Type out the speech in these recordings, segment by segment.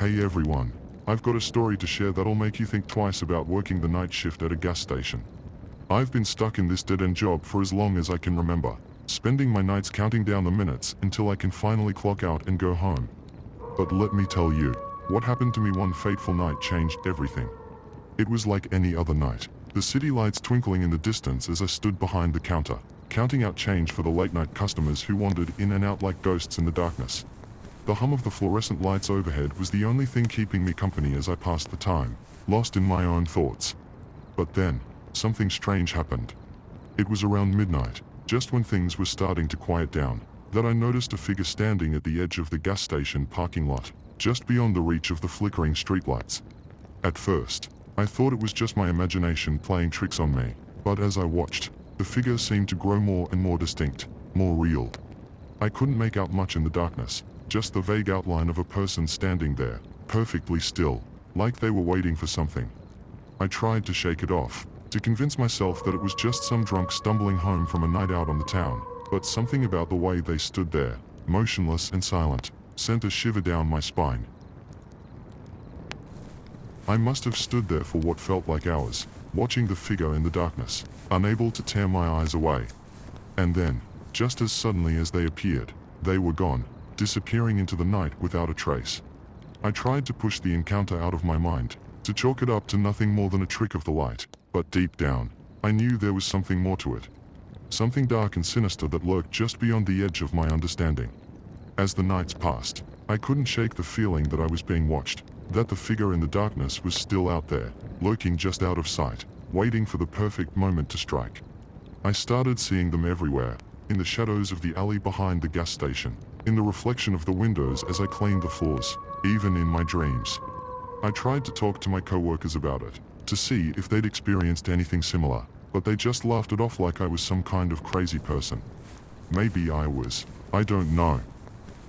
Hey everyone, I've got a story to share that'll make you think twice about working the night shift at a gas station. I've been stuck in this dead-end job for as long as I can remember, spending my nights counting down the minutes until I can finally clock out and go home. But let me tell you, what happened to me one fateful night changed everything. It was like any other night, the city lights twinkling in the distance as I stood behind the counter, counting out change for the late-night customers who wandered in and out like ghosts in the darkness. The hum of the fluorescent lights overhead was the only thing keeping me company as I passed the time, lost in my own thoughts. But then, something strange happened. It was around midnight, just when things were starting to quiet down, that I noticed a figure standing at the edge of the gas station parking lot, just beyond the reach of the flickering streetlights. At first, I thought it was just my imagination playing tricks on me, but as I watched, the figure seemed to grow more and more distinct, more real. I couldn't make out much in the darkness, just the vague outline of a person standing there, perfectly still, like they were waiting for something. I tried to shake it off, to convince myself that it was just some drunk stumbling home from a night out on the town, but something about the way they stood there, motionless and silent, sent a shiver down my spine. I must have stood there for what felt like hours, watching the figure in the darkness, unable to tear my eyes away. And then, just as suddenly as they appeared, they were gone, disappearing into the night without a trace. I tried to push the encounter out of my mind, to chalk it up to nothing more than a trick of the light, but deep down, I knew there was something more to it. Something dark and sinister that lurked just beyond the edge of my understanding. As the nights passed, I couldn't shake the feeling that I was being watched, that the figure in the darkness was still out there, lurking just out of sight, waiting for the perfect moment to strike. I started seeing them everywhere, in the shadows of the alley behind the gas station, in the reflection of the windows as I cleaned the floors, even in my dreams. I tried to talk to my co-workers about it, to see if they'd experienced anything similar, but they just laughed it off like I was some kind of crazy person. Maybe I was. I don't know.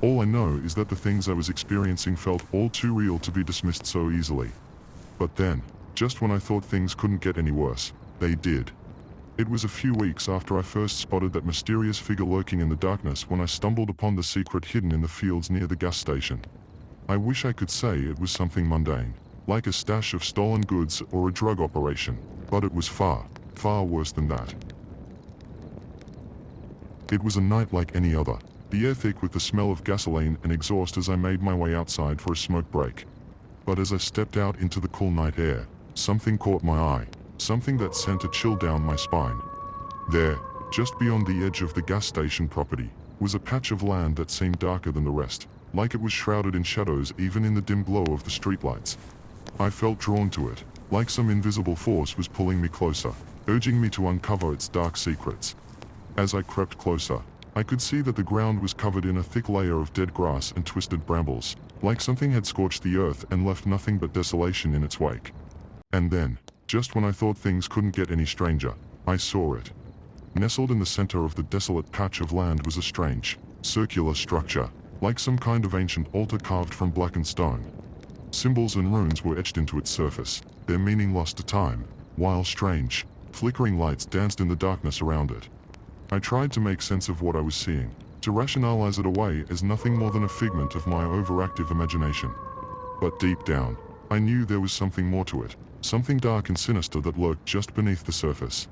All I know is that the things I was experiencing felt all too real to be dismissed so easily. But then, just when I thought things couldn't get any worse, they did. It was a few weeks after I first spotted that mysterious figure lurking in the darkness when I stumbled upon the secret hidden in the fields near the gas station. I wish I could say it was something mundane, like a stash of stolen goods or a drug operation, but it was far, far worse than that. It was a night like any other, the air thick with the smell of gasoline and exhaust as I made my way outside for a smoke break. But as I stepped out into the cool night air, something caught my eye. Something that sent a chill down my spine. There, just beyond the edge of the gas station property, was a patch of land that seemed darker than the rest, like it was shrouded in shadows even in the dim glow of the streetlights. I felt drawn to it, like some invisible force was pulling me closer, urging me to uncover its dark secrets. As I crept closer, I could see that the ground was covered in a thick layer of dead grass and twisted brambles, like something had scorched the earth and left nothing but desolation in its wake. And then, just when I thought things couldn't get any stranger, I saw it. Nestled in the center of the desolate patch of land was a strange, circular structure, like some kind of ancient altar carved from blackened stone. Symbols and runes were etched into its surface, their meaning lost to time, while strange, flickering lights danced in the darkness around it. I tried to make sense of what I was seeing, to rationalize it away as nothing more than a figment of my overactive imagination. But deep down, I knew there was something more to it. Something dark and sinister that lurked just beneath the surface.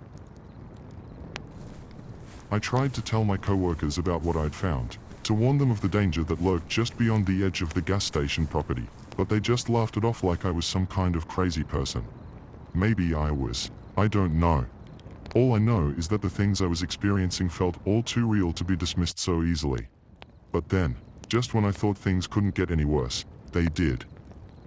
I tried to tell my co-workers about what I'd found, to warn them of the danger that lurked just beyond the edge of the gas station property, but they just laughed it off like I was some kind of crazy person. Maybe I was. I don't know. All I know is that the things I was experiencing felt all too real to be dismissed so easily. But then, just when I thought things couldn't get any worse, they did.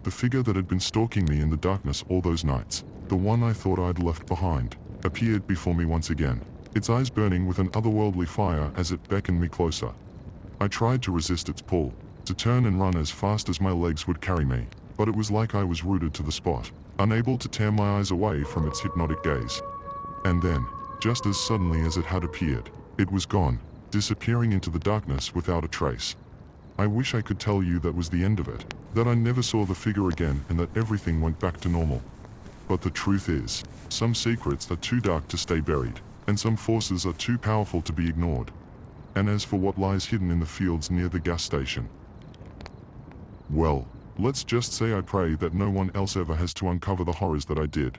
The figure that had been stalking me in the darkness all those nights, the one I thought I'd left behind, appeared before me once again, its eyes burning with an otherworldly fire as it beckoned me closer. I tried to resist its pull, to turn and run as fast as my legs would carry me, but it was like I was rooted to the spot, unable to tear my eyes away from its hypnotic gaze. And then, just as suddenly as it had appeared, it was gone, disappearing into the darkness without a trace. I wish I could tell you that was the end of it, that I never saw the figure again and that everything went back to normal. But the truth is, some secrets are too dark to stay buried, and some forces are too powerful to be ignored. And as for what lies hidden in the fields near the gas station, well, Let's just say I pray that no one else ever has to uncover the horrors that I did.